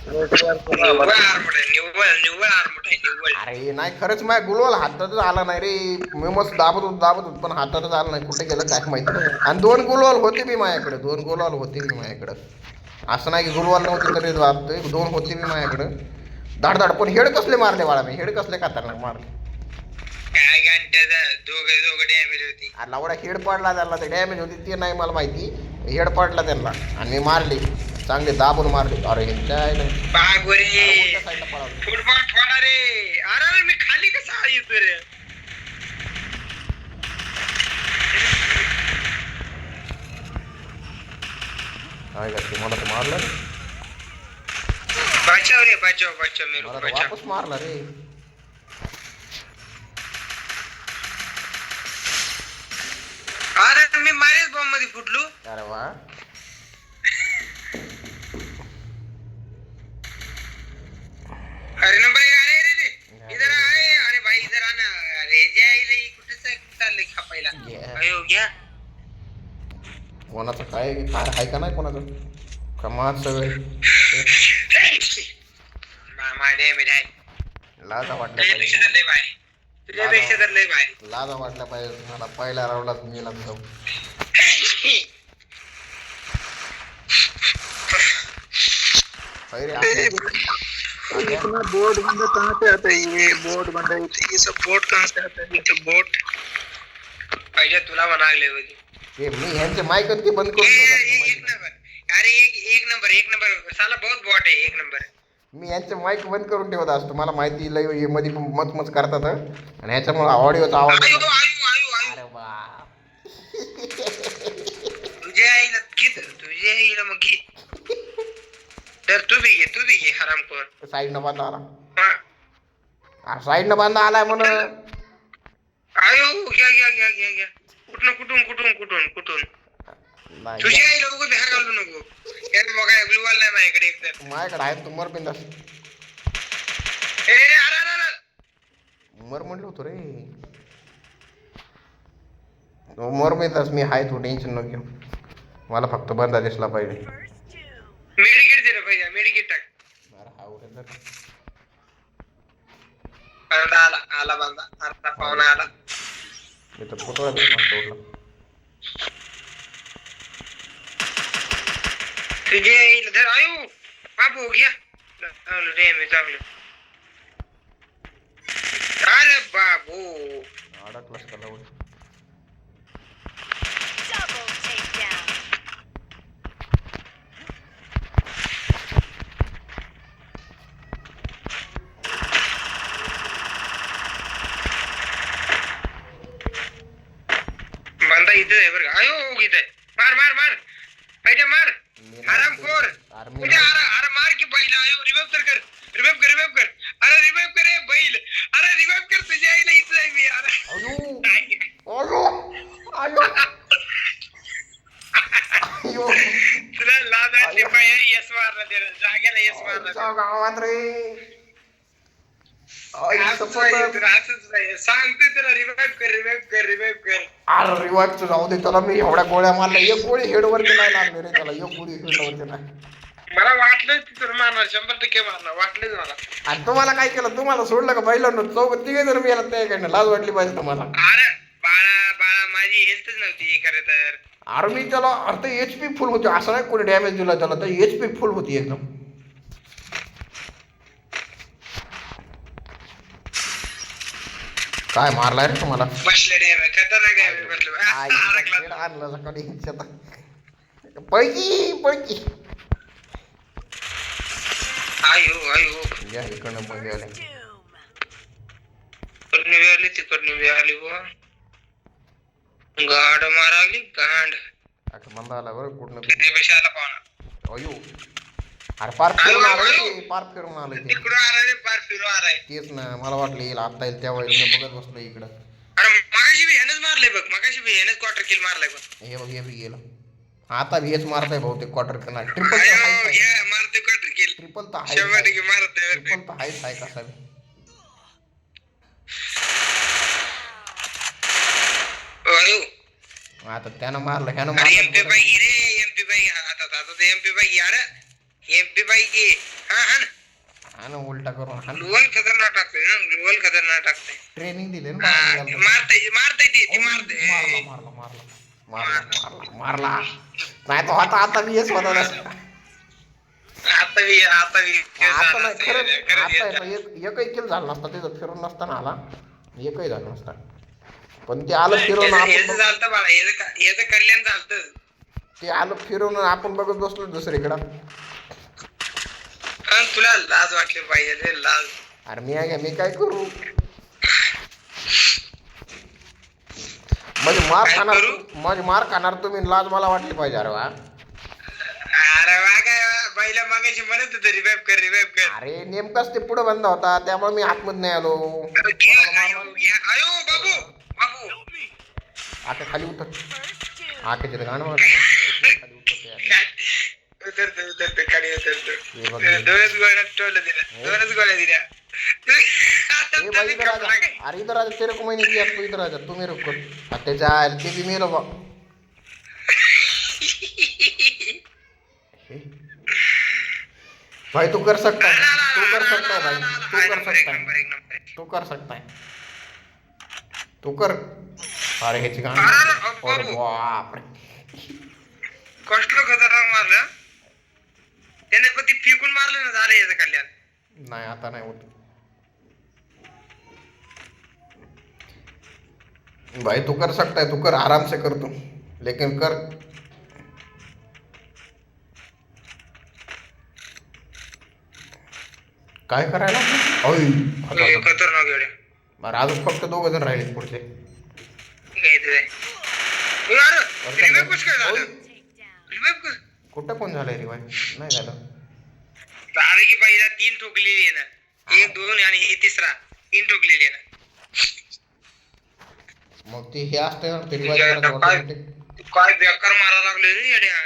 निव्वळ आरमोड आहे, निव्वळ आरमोड आहे, निव्वळ. अरे नाही खरंच माझ्या गुलवाल हातातच आला नाही रे. मी मस्त दाबत होत पण हातातच आला नाही. कुठे गेलं काय माहिती. आणि 2 गुलवाल होते बी माझ्याकडे, 2 गुलवाल होते बी माझ्याकडं. असं नाही की गुलवाल नव्हते तरी दाबतोय. 2 होते बी माझ्याकडं. धाड पण हेड कसले मारले बाळा मी. हेड कसले खतरनाक मारले. काय घंट्याचा दोघं दोघं डॅमेज होती. लावडा हेड पडला त्यांना. ते डॅमेज होती ते नाही मला माहिती. हेड पडला त्यांना आणि मी मारली. चांगले दाबून मारले. अरे बागोरे साईडला पळालो. फुटबॉल ठोडा रे. अरे मी खाली कसा येतो रे. काय करते मला तर मारलं रे. बचाव रे, बचाव मेरे मला को तर बचाव. वापस मारला रे. अरे मी माझ्याच बॉम्ब मध्ये फुटलो. अरे वा. अरे नंबर 1 अरे रे रे इधर अरे अरे भाई इधर आना. अरे जायला कुठे चाललंय खापायला. अयो घ्या. कोणाचं काय काय आहे का नाही कोणाचं कमाल सगळे. मामा डॅमेज आहे. लाजा वाटल्या तुझ्यापेक्षा पाहिजे. तर लय भारी. तुझ्यापेक्षा तर लय भारी. लाजा वाटल्या पाहिजे मला. पहिल्या राऊंडात मी लागतो. बोर्ड बंद कहाँ से आता है? ये बोर्ड बंद है. ये सब बोर्ड कहाँ से आता है? ये सब बोर्ड पाहिजे तुला म्हणाले होते. हे मी ह्यांचे माईक ते बंद करून एक नंबर. अरे एक नंबर साला बहुत बॉट आहे. एक नंबर. मी यांचे माईक बंद करून ठेवत असतो. मला माहिती लय हे मध्ये मच करतात आणि ह्याच्यामुळे ऑडिओचा आवाज. आयु अरे वा. तुझ्या आईला मग घे. तर तू बी घे हरामखोर. साईडनं बांधा आला. साईडनं बांधा आलाय म्हणून. आयो घ्या. कुठून तुझ्या आईला उगं बाहेर घालू नको. यार बघा ग्लुवाल नाही माझ्याकडे एक तर. माझ्याकडे आहे. तू मर बिंदास. अरे मर म्हणलं होतं रे. मर बिंदास मी आहे. तू टेन्शन नको घेऊ. मला फक्त बंदा दिसला पाहिजे. मेडिकेट दे रे भैया. मेडिकेट टाक. आला बांधा. आता पाहुणा आला. मी तर फोटो सोडला. तुझे इधर आयो बाबू घ्या. चांगलं. अरे बाबू अडकलास का लावून. बंदा इथे आहे बरं. आयो इथे मार पाहिजे मार. हरामखोर. अरे मार की बैल. आयो रिवाइव कर. अरे रिवाइव कर रे बैल. अरे रिवाइव कर. तुझ्या आईला इथं आहे मी. तुला लाज वाटली पाहिजे. यस मारला ते जाग्याला. यस मारला गावात रे. सांगते तुला रिवाइव कर. अरे रिवाईव्हचं जाऊ दे. त्याला मी एवढ्या गोळ्या मारल्या. एक गोळी हेडवरती नाही लागली रे त्याला. एक गोळी हेडवरती नाही. मला वाटलं तुला मारणार. 100% मारणार वाटलंच मला. आणि तुम्हाला काय केलं. तुम्हाला सोडलं का बैलांना. तिघे जर मी याला त्याकडनं लाज वाटली पाहिजे तुम्हाला. अरे बाळा माझी हेल्थच नव्हती खरं तर. अरे मी त्याला अर्थ HP फुल होती. असं नाही कोणी डॅमेज दिला त्याला. तर HP फुल होती एकदम. काय मारलाय रे तुम्हाला. बसले डॅमेज खतरनाक डॅमेज बसलो. आणलं सकाळी. पैकी आयो या इकडनं मध्ये आले. तिकडनं आली बुवा. गाड मारावली गांड. मंदा आला बरं कुठनं. पैशाला पाहुणा. अयो अरे पार फिरून आलं. तिकडून आला रे. पार फिरून आलाय. तेच ना मला वाटलं येईल आता येईल. त्यावेळेस मी बघत बसलो इकडं. अरे मगाशी बी ह्यानंच मारलंय बघ. क्वार्टर किल मारलाय बघ. हे बघ गेलं. आता भी हेच मारताय बहुतेक क्वार्टर किल. मारतोय क्वार्टर किल. ट्रिपल तर 100% मारतोय. ट्रिपल तर आहे कसा बी. आता त्यानं मारलं. ह्यानं MP5 रे. MP5 आता MP5 यार. एमपी पाहिजे हा हा ना. हा ना उलटा करून हा ग्लुअल खतरनाक टाकतोय ना ग्लुअल खतरनाक टाकतोय. ट्रेनिंग दिली ना हा, बाळाला याला. मारतय ती मारते. मारला मारला मारला मारला मारला मारला नाही तो आता मी हेच होता तसा. आता आता नाही खरंच आता आहे ना एकही किल झाला नसता तिथं फिरून नसताना आला एकही झालं नसता पण ते आलं फिरून आपण चालतं बाळा याचं कल्याण चालतं. ते आलं फिरून आपण बघत बसलो दुसरीकडं. तुला लाज वाटली पाहिजे रे लाज. अरे मी काय करू म्हणजे मार खाणार तुम्ही लाज मला वाटली पाहिजे. अरे वा अरे वा काय बाईला मागायची म्हणत होतं रिवाइव कर. अरे नेमकाच ते पुढे बंद होता त्यामुळे मी आतमध्ये नाही आलो. आयो बाबू आका खाली उतर आकाचे गाणं उतरतो खाली उतरतो. दोनच गोळ्या दिल्या अरे इधर राजा तेरे को मैंने दिया तू इधर राजा तू मेरे को त्याच्या ते बी मेलो बा. भाई तू कर सकता है भाई तू कर सकता है तू कर. अरे ह्याची गाणं बापरे कसलं खतरनाक मारलं त्याने कधी फेकून मारलं ना झालं याचं कल्याण. नाही आता नाही होत भाई तू कर सकता है तू कर आराम से कर तू लेकिन कर. काय करायला खतरनाक एवढे बरं अजून फक्त 2 जण राहिले पुढचे. कुठं कोण झालंय रिवाय नाही झालं. झालं की पहिला 3 ठोकलेली आहे ना 1 2 आणि हे तिसरा 3 ठोकलेली आहे ना. मग ते हे असतं ना ते रिवाय काय बेकार मारायला लागले रे येड्या.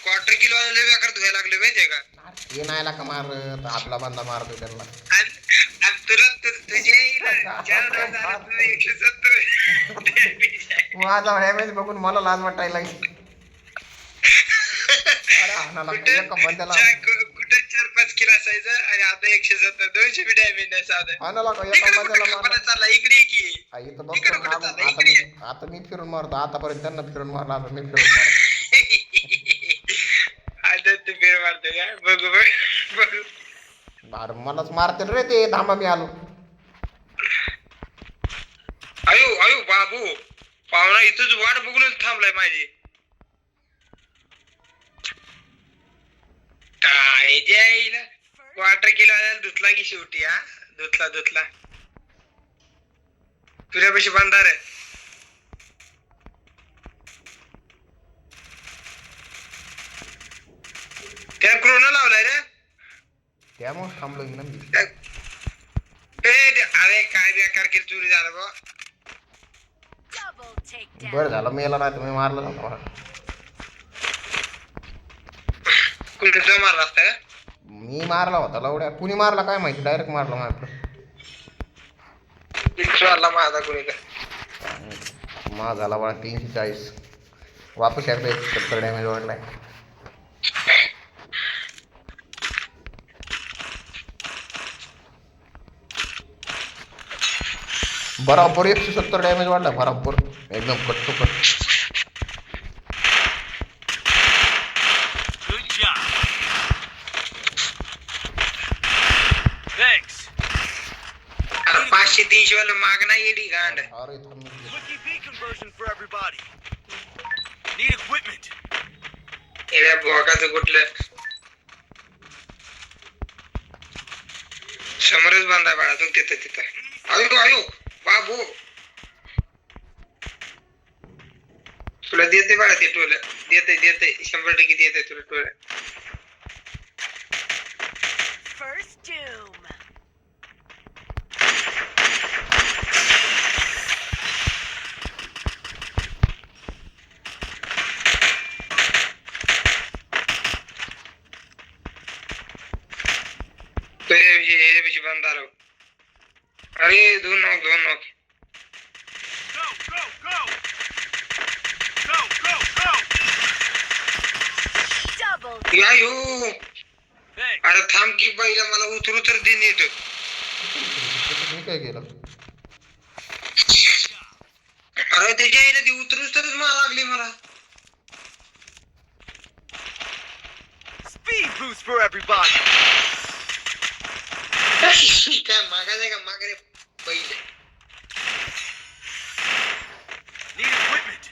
क्वार्टर किलो वाले बेकार धुवायला लागले माहितीये का. हे नाही का मारत आपला बांधा मारतो त्यांना. तुला तुझे माझा डॅमेज बघून मला लाज वाटायला लागली. कुठे 4-5 किलो असायचं आणि आता 170 200 बी डॅमेज नाही साधं. चालला इकडे की आता मी फिरून मारतो आतापर्यंत त्यांना फिरून मारला आता मी फिरून मारतो. आता तू फिरून मारतो का बघू अरे मलाच मारते रे ते धामा मी आलो. आयो बाबू पाहुणा इथंच वाट बघूनच थांबलाय माझी. काय जाईला क्वार्टर किलो धुतला की शेवटी हा धुतला तुझ्यापाशी बांधार आहे. त्या क्रोना लावलाय रे त्यामुळे थांबलो ना मी. अरे काय बेकार केली चोरी झालं बा. बरं झालं मेला नाही तुम्ही मारलं नव्हतं. कुठे मारला असता का मी मारला होता लवड्या कुणी मारला काय माहिती डायरेक्ट मारला माझ्याकडे. माझा कुणी माझा झाला बळा 340 वापस एकदा 170 डॅमेज वाढलाय. बराबर 170 डॅमेज वाढला बराबर एकदम कट टू कट. अरे 500-300 वाला माग नाही येडी गांड. अरे एवढ्या भोकाचं कुठलं समोरच बांधा बाळा तू तिथं. आयो बाबू तुला देते बाळा ते टोल देते 100% देते तुला टोल. बंदा रहो. अरे दोन नॉक यायो अरे थांब की पहिला मला उतरू तर दे नीट. मी काय केलं अरे त्याच्या आईला ती उतरूच तरच मला लागली मला. Speed boost for everybody. काय मागायचं का मागरे पहिले. Need equipment.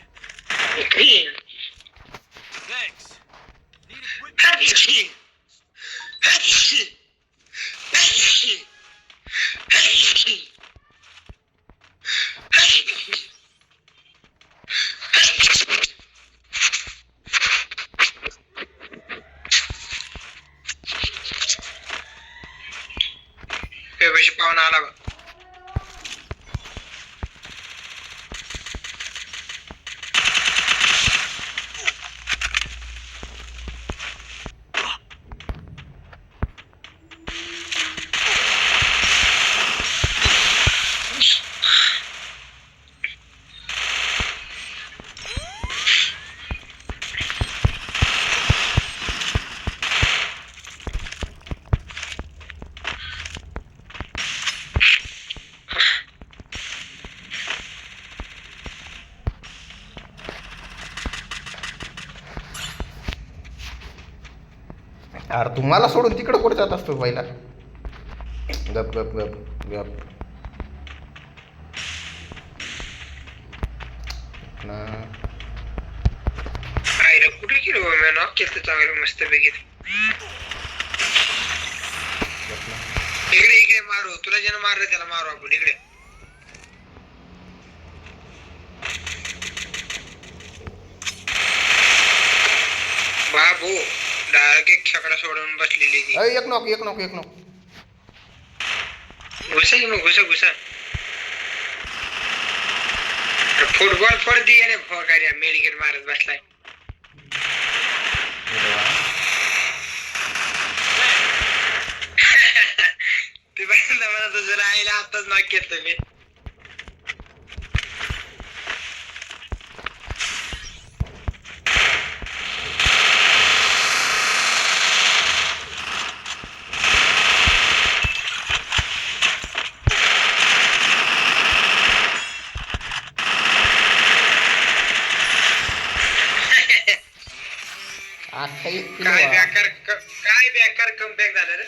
Thanks. Need equipment. पैसे पाहुणा आला बघ. अरे तुम्हाला सोडून तिकडे कुठे जात असतो पहिला. गप गप गप गप ना. आईला कुठे गेलो मी नॉक केलं चांगलं मस्त पैकी. इकडे इकडे मारू तुला ज्यानं मारलं त्याला मारू आपण इकडे. बाबू डायरेक्ट एक खेकडा सोडून बसलेली ती. एक नॉक एक नॉक एक नॉक. घुसा की मग घुसा घुसा. फुटबॉल फोड दी आणि काय मेडिकेट मारत बसलाय. ते मला तुझं राहिला आताच नाक घेतलं मी. आता एक काय बेकार कमबॅक झालं रे.